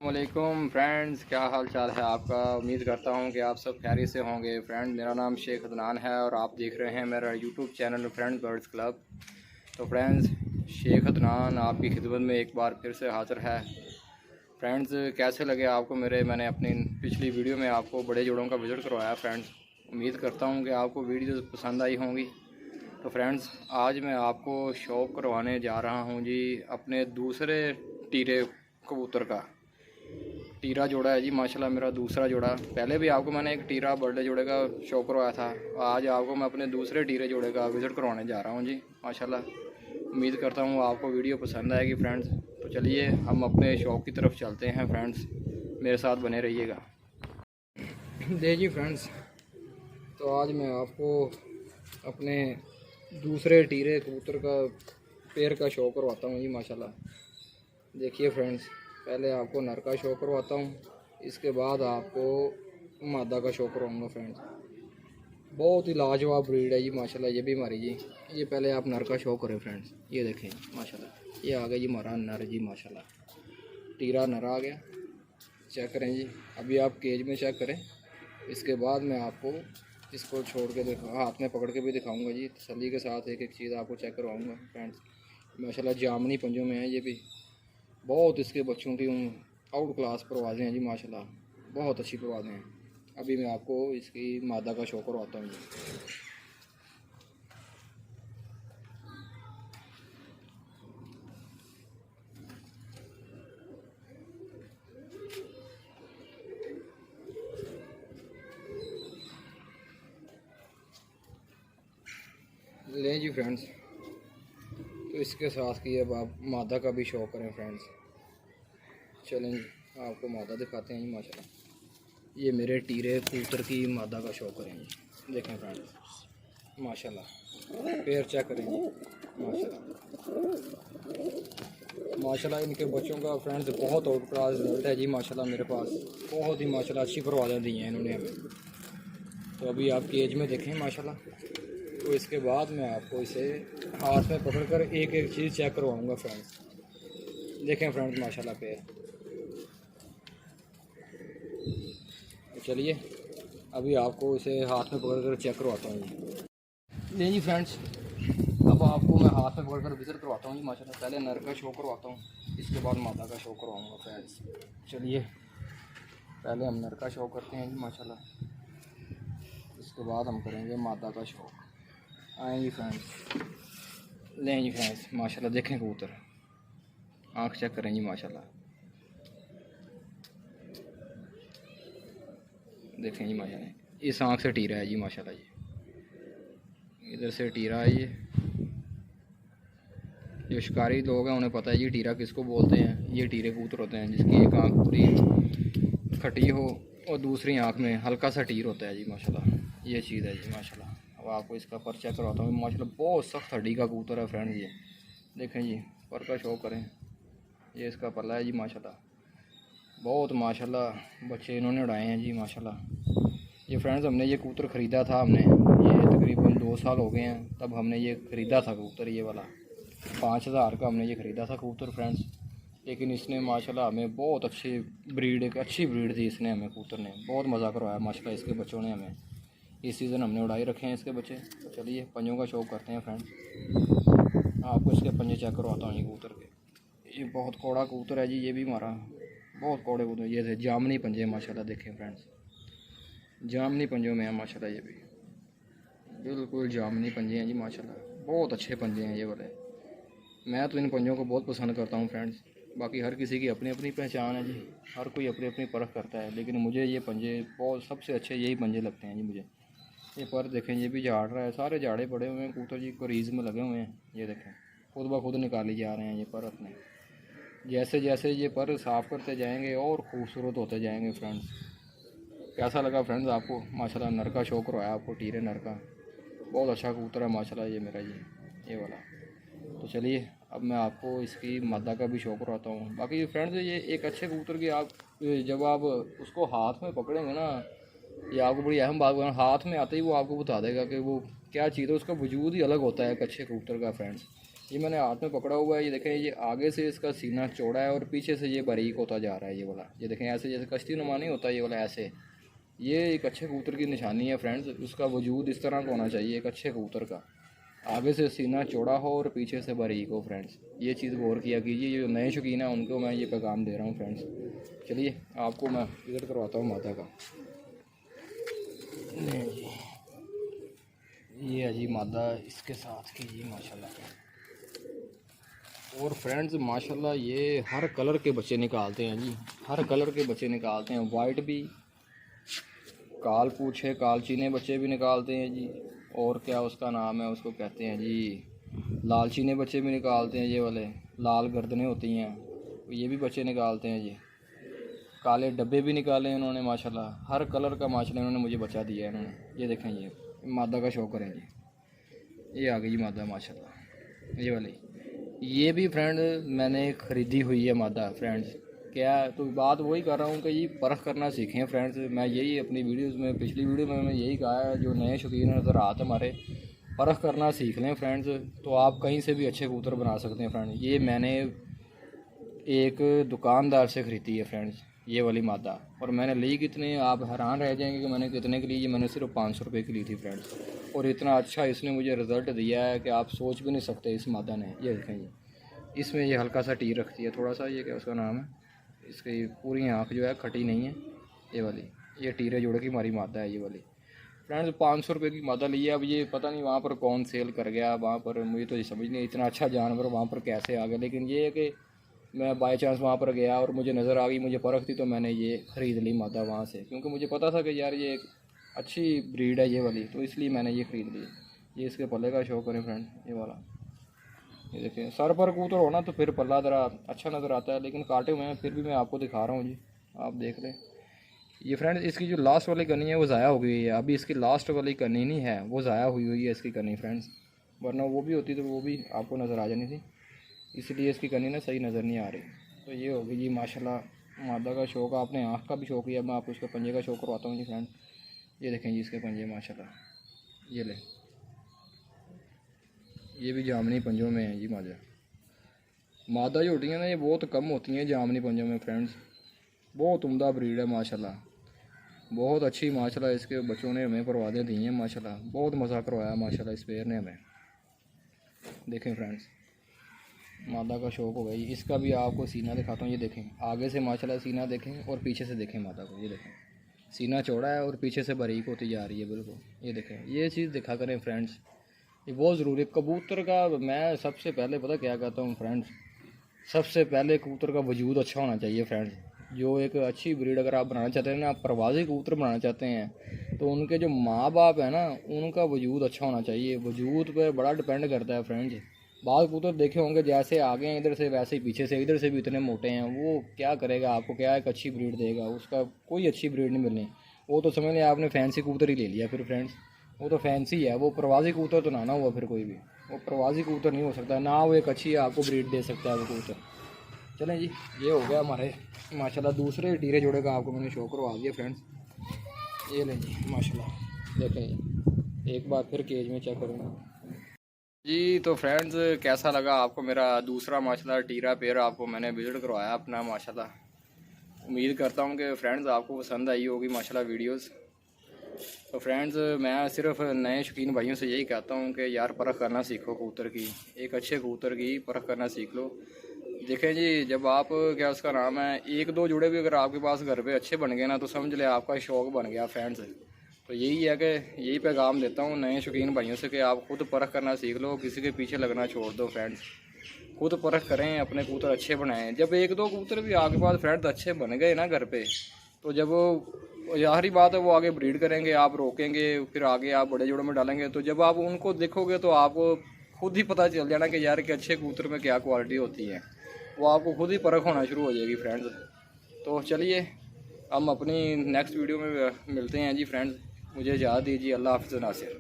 वालेकुम फ्रेंड्स, क्या हाल चाल है आपका। उम्मीद करता हूँ कि आप सब खैरियत से होंगे। फ्रेंड, मेरा नाम शेख अदनान है और आप देख रहे हैं मेरा YouTube channel friends birds club. तो फ्रेंड्स, शेख अदनान आपकी खिदमत में एक बार फिर से हाज़िर है। फ्रेंड्स, कैसे लगे आपको मैंने अपनी पिछली वीडियो में आपको बड़े जोड़ों का विज़िट करवाया। फ्रेंड्स, उम्मीद करता हूँ कि आपको वीडियो पसंद आई होंगी। तो फ्रेंड्स, आज मैं आपको शौक करवाने जा रहा हूँ जी अपने दूसरे टीरे कबूतर का। टीरा जोड़ा है जी माशाल्लाह, मेरा दूसरा जोड़ा। पहले भी आपको मैंने एक टीरा बर्थडे जोड़े का शो करवाया था। आज आपको मैं अपने दूसरे टीरे जोड़े का विज़िट करवाने जा रहा हूँ जी माशाल्लाह। उम्मीद करता हूँ आपको वीडियो पसंद आएगी फ्रेंड्स। तो चलिए हम अपने शौक़ की तरफ चलते हैं फ्रेंड्स, मेरे साथ बने रहिएगा। दे जी फ्रेंड्स, तो आज मैं आपको अपने दूसरे टीरे कबूतर का पेड़ का शो करवाता हूँ जी माशाल्लाह। देखिए फ्रेंड्स, पहले आपको नर का शो करवाता हूँ, इसके बाद आपको मादा का शो करवाऊँगा फ्रेंड्स। बहुत ही लाजवाब ब्रीड है जी माशाल्लाह ये भी हमारी जी। ये पहले आप नर का शो करें फ्रेंड्स, ये देखें माशाल्लाह, ये आ गया जी हमारा नर जी माशाल्लाह। टीरा नर आ गया, चेक करें जी। अभी आप केज में चेक करें, इसके बाद मैं आपको इसको छोड़ के हाथ में पकड़ के भी दिखाऊँगा जी, तसल्ली के साथ एक एक चीज़ आपको चेक करवाऊँगा फ्रेंड्स। माशाल्लाह जामनी पंजों में है ये भी। बहुत इसके बच्चों की आउट क्लास परवाज़ें हैं जी माशाल्लाह, बहुत अच्छी परवाज़ें हैं। अभी मैं आपको इसकी मादा का शो करवाता हूँ जी। लें जी फ्रेंड्स, तो इसके साथ की अब आप मादा का भी शो करें फ्रेंड्स। चलें जी, आपको मादा दिखाते हैं जी माशाल्लाह। ये मेरे टीरे कबूतर की मादा का शो करें जी। देखें फ्रेंड्स माशाल्लाह, पैर चेक करें जी माशाल्लाह। माशाल्लाह इनके बच्चों का फ्रेंड्स बहुत आउट क्लास रिजल्ट है जी माशाल्लाह। मेरे पास बहुत ही माशाल्लाह अच्छी परवाज़ें दी हैं इन्होंने हमें। तो अभी आप केज में देखें माशाल्लाह। तो इसके बाद मैं आपको इसे हाथ में पकड़कर एक एक चीज़ चेक करवाऊँगा फ्रेंड्स। देखें फ्रेंड्स माशाल्लाह पैर। तो चलिए अभी आपको इसे हाथ में पकड़कर चेक करवाता हूँ जी। नहीं जी फ्रेंड्स, अब आपको मैं हाथ में पकड़कर विज़िट करवाता हूँ जी माशाल्लाह। पहले नर का शो करवाता हूँ, इसके बाद मादा का शो करवाऊँगा फ्रेंड्स। चलिए पहले हम नर का शो करते हैं जी माशाल्लाह, इसके बाद हम करेंगे मादा का शो। आए जी फ्रेंड्स, लें जी फ्रेंड्स माशाल्लाह। देखें कबूतर, आँख चेक करें जी माशाल्लाह। देखें जी माशाल्लाह, इस आँख से टीरा है जी माशाल्लाह। ये इधर से टीरा है। ये जो शिकारी लोग हैं उन्हें पता है जी टीरा किसको बोलते हैं। ये टीरे कबूतर होते हैं जिसकी एक आँख पूरी खटी हो और दूसरी आँख में हल्का सा टीर होता है जी माशाल्लाह। ये चीज़ है जी माशाल्लाह। अब आपको इसका पर चेक करवाता हूँ माशाल्लाह। बहुत सख्त हड्डी का कबूतर है फ्रेंड। ये देखें जी, पर का शो करें। ये इसका पल्ला है जी माशाल्लाह। बहुत माशाल्लाह बच्चे इन्होंने उड़ाए हैं जी माशाल्लाह। ये फ्रेंड्स, हमने ये कबूतर ख़रीदा था, हमने ये तकरीबन 2 साल हो गए हैं तब हमने ये ख़रीदा था कबूतर। ये वाला 5000 का हमने ये ख़रीदा था कबूतर फ्रेंड्स। लेकिन इसने माशाल्लाह हमें बहुत अच्छी ब्रीड, एक अच्छी ब्रीड दी इसने हमें। कबूतर ने बहुत मज़ा करवाया माशाल्लाह। इसके बच्चों ने हमें इस सीज़न हमने उड़ाई रखे हैं इसके बच्चे। तो चलिए पंजों का शौक करते हैं फ्रेंड्स। आपको इसके पंजे चेक करवाता हूँ ये कबूतर के। ये बहुत कौड़ा कबूतर है जी, ये भी हमारा बहुत कौड़े कबूतर। ये थे जामनी पंजे माशाल्लाह। देखें फ्रेंड्स, जामनी पंजों में है माशाल्लाह। ये भी बिल्कुल जामनी पंजे हैं जी माशाल्लाह। बहुत अच्छे पंजे हैं ये वाले। मैं तो इन पंजों को बहुत पसंद करता हूँ फ्रेंड्स। बाकी हर किसी की अपनी अपनी पहचान है जी, हर कोई अपनी अपनी परख करता है। लेकिन मुझे ये पंजे बहुत सबसे अच्छे यही पंजे लगते हैं जी मुझे। ये पर देखें, ये भी झाड़ रहा है, सारे झाड़े पड़े हुए हैं कबूतर जी क्रीज में लगे हुए हैं। ये देखें खुद ब खुद निकाले जा रहे हैं ये पर अपने। जैसे जैसे ये पर साफ़ करते जाएंगे और ख़ूबसूरत होते जाएंगे फ्रेंड्स। कैसा लगा फ्रेंड्स आपको माशाल्लाह। नर का शौक रहा आपको टीरे नर का। बहुत अच्छा कबूतर है माशाल्लाह ये मेरा ये वाला। तो चलिए अब मैं आपको इसकी मादा का भी शौक रहता हूँ। बाकी फ्रेंड्स, ये एक अच्छे कबूतर की आप जब आप उसको हाथ में पकड़ेंगे ना, ये आपको बड़ी अहम बात है। हाथ में आते ही वो आपको बता देगा कि वो क्या चीज़ है। उसका वजूद ही अलग होता है एक अच्छे कबूतर का फ्रेंड्स। ये मैंने हाथ में पकड़ा हुआ है, ये देखें, ये आगे से इसका सीना चौड़ा है और पीछे से ये बारीक होता जा रहा है ये वाला। ये देखें ऐसे जैसे कश्ती नुमा नहीं होता ये वाला, ऐसे। ये एक अच्छे कबूतर की निशानी है फ्रेंड्स। उसका वजूद इस तरह का होना चाहिए एक अच्छे कबूतर का, आगे से सीना चौड़ा हो और पीछे से बारीक हो फ्रेंड्स। ये चीज़ गौर किया कीजिए, जो नए शौकीन हैं उनको मैं ये पैगाम दे रहा हूँ फ्रेंड्स। चलिए आपको मैं विज़िट करवाता हूँ मादा का। नहीं जी, ये है जी मादा इसके साथ की जी माशाल्लाह। और फ्रेंड्स माशाल्लाह ये हर कलर के बच्चे निकालते हैं जी, हर कलर के बच्चे निकालते हैं। वाइट भी, काल पूछे काल चीने बच्चे भी निकालते हैं जी, और क्या उसका नाम है, उसको कहते हैं जी लाल चीने बच्चे भी निकालते हैं। ये वाले लाल गर्दनें होती हैं, ये भी बच्चे निकालते हैं जी। काले डब्बे भी निकाले हैं उन्होंने माशाल्लाह, हर कलर का माशाल्लाह इन्होंने मुझे बचा दिया है इन्होंने। ये देखें, ये मादा का शौक करें जी, ये आ गई मादा माशाल्लाह ये वाली। ये भी फ्रेंड मैंने ख़रीदी हुई है मादा फ्रेंड्स। क्या तो बात वही कर रहा हूँ कि ये परख करना सीखें फ्रेंड्स। मैं यही अपनी वीडियोस में, पिछली वीडियो में मैं यही कहा है, जो नए शौकीन नज़र आते हमारे, परख करना सीख लें फ्रेंड्स, तो आप कहीं से भी अच्छे कबूतर बना सकते हैं फ्रेंड। ये मैंने एक दुकानदार से ख़रीदी है फ्रेंड्स ये वाली मादा, और मैंने ली कितने, आप हैरान रह जाएंगे कि मैंने कितने की ली। ये मैंने सिर्फ 500 रुपये की ली थी फ्रेंड्स, और इतना अच्छा इसने मुझे रिज़ल्ट दिया है कि आप सोच भी नहीं सकते इस मादा ने। ये देखें, ये इसमें ये हल्का सा टी रखती है थोड़ा सा, ये क्या उसका नाम है, इसकी पूरी आँख जो है खटी नहीं है ये वाली। ये टीरे जोड़ की हमारी मादा है ये वाली फ्रेंड्स। 500 रुपये की मादा ली है। अब ये पता नहीं वहाँ पर कौन सेल कर गया, वहाँ पर मुझे तो ये समझ नहीं, इतना अच्छा जानवर वहाँ पर कैसे आ गया। लेकिन ये है कि मैं बाई चांस वहाँ पर गया और मुझे नज़र आ गई, मुझे परख थी, तो मैंने ये ख़रीद ली मादा वहाँ से, क्योंकि मुझे पता था कि यार ये एक अच्छी ब्रीड है ये वाली, तो इसलिए मैंने ये ख़रीद ली। ये इसके पल्ले का शौक करें फ्रेंड, ये वाला। ये देखिए, सर पर कबूतर होना तो फिर पल्ला ज़रा अच्छा नज़र आता है, लेकिन काटे हुए हैं फिर भी मैं आपको दिखा रहा हूँ जी, आप देख लें। ये फ्रेंड इसकी जो लास्ट वाली कनी है वो ज़ाया हो गई है, अभी इसकी लास्ट वाली कनी नहीं है, वो ज़ाया हुई है इसकी कनी फ्रेंड्स, वरना वो भी होती तो वो भी आपको नज़र आ जानी थी, इसलिए इसकी कनी ना सही नज़र नहीं आ रही। तो ये होगी जी माशाल्लाह मादा का शौक। आपने आँख का भी शौक किया, मैं आपको इसके पंजे का शौक करवाता हूँ जी फ्रेंड। ये देखें जी इसके पंजे माशाल्लाह, ये ले, ये भी जामनी पंजों में है जी मादा। मादा जो होती हैं ना ये बहुत कम होती हैं जामनी पंजों में फ्रेंड्स, बहुत उम्दा ब्रीड है माशाल्लाह, बहुत अच्छी माशाल्लाह। इसके बच्चों ने हमें परवादें दी हैं माशाल्लाह, बहुत मज़ा करवाया माशाल्लाह इस पेयर ने हमें। देखें फ्रेंड्स, मादा का शौक हो गई। इसका भी आपको सीना दिखाता हूँ, ये देखें, आगे से माशाल्लाह सीना देखें और पीछे से देखें मादा को। ये देखें सीना चौड़ा है और पीछे से बारीक होती जा रही है बिल्कुल। ये देखें, ये चीज़ दिखा करें फ्रेंड्स, ये बहुत ज़रूरी है कबूतर का। मैं सबसे पहले पता क्या कहता हूँ फ्रेंड्स, सबसे पहले कबूतर का वजूद अच्छा होना चाहिए फ्रेंड्स। जो एक अच्छी ब्रीड अगर आप बनाना चाहते हैं ना, आप परवाज़ी कबूतर बनाना चाहते हैं, तो उनके जो माँ बाप है ना, उनका वजूद अच्छा होना चाहिए। वजूद पर बड़ा डिपेंड करता है फ्रेंड्स। बाद कबूतर देखे होंगे जैसे आगे हैं इधर से, वैसे ही पीछे से, इधर से भी इतने मोटे हैं, वो क्या करेगा आपको, क्या एक अच्छी ब्रीड देगा, उसका कोई अच्छी ब्रीड नहीं मिलनी। वो तो समझ लें आपने फैंसी कबूतर ही ले लिया फिर फ्रेंड्स, वो तो फैंसी है, वो प्रवासी कबूतर तो ना हुआ फिर कोई भी, वो प्रवासी कबूतर नहीं हो सकता ना, वो एक अच्छी आपको ब्रीड दे सकता है वो कबूतर। चलें जी, ये हो गया हमारे माशाल्लाह दूसरे टीरे जोड़े का आपको मैंने शो करवा दिया फ्रेंड्स। ये लें जी माशाल्लाह, देखें एक बार फिर केज में चेक करूँगा जी। तो फ्रेंड्स कैसा लगा आपको मेरा दूसरा माशाल्लाह टीरा पेयर, आपको मैंने विज़िट करवाया अपना माशाल्लाह। उम्मीद करता हूँ कि फ्रेंड्स आपको पसंद आई होगी माशाल्लाह वीडियोस। तो फ्रेंड्स मैं सिर्फ नए शौकीन भाइयों से यही कहता हूँ कि यार परख करना सीखो कबूतर की, एक अच्छे कबूतर की परख करना सीख लो। देखें जी, जब आप क्या उसका नाम है, एक दो जुड़े भी अगर आपके पास घर पे अच्छे बन गए ना, तो समझ ले आपका शौक़ बन गया फ्रेंड्स। तो यही है कि यही पैगाम देता हूँ नए शौकीन भाइयों से कि आप खुद परख करना सीख लो, किसी के पीछे लगना छोड़ दो फ्रेंड्स। खुद परख करें, अपने कबूतर अच्छे बनाएं। जब एक दो कबूतर भी आपके पास फ्रेंड्स अच्छे बन गए ना घर पे, तो जब ज़ाहिरी बात है वो आगे ब्रीड करेंगे, आप रोकेंगे, फिर आगे आप बड़े जोड़ों में डालेंगे, तो जब आप उनको देखोगे तो आपको खुद ही पता चल जाना कि यार कि अच्छे कबूतर में क्या क्वालिटी होती है, वो आपको खुद ही परख होना शुरू हो जाएगी फ्रेंड्स। तो चलिए हम अपनी नेक्स्ट वीडियो में मिलते हैं जी फ्रेंड्स, मुझे इजाज़त दीजिए। अल्लाह हाफ़िज़ नासिर।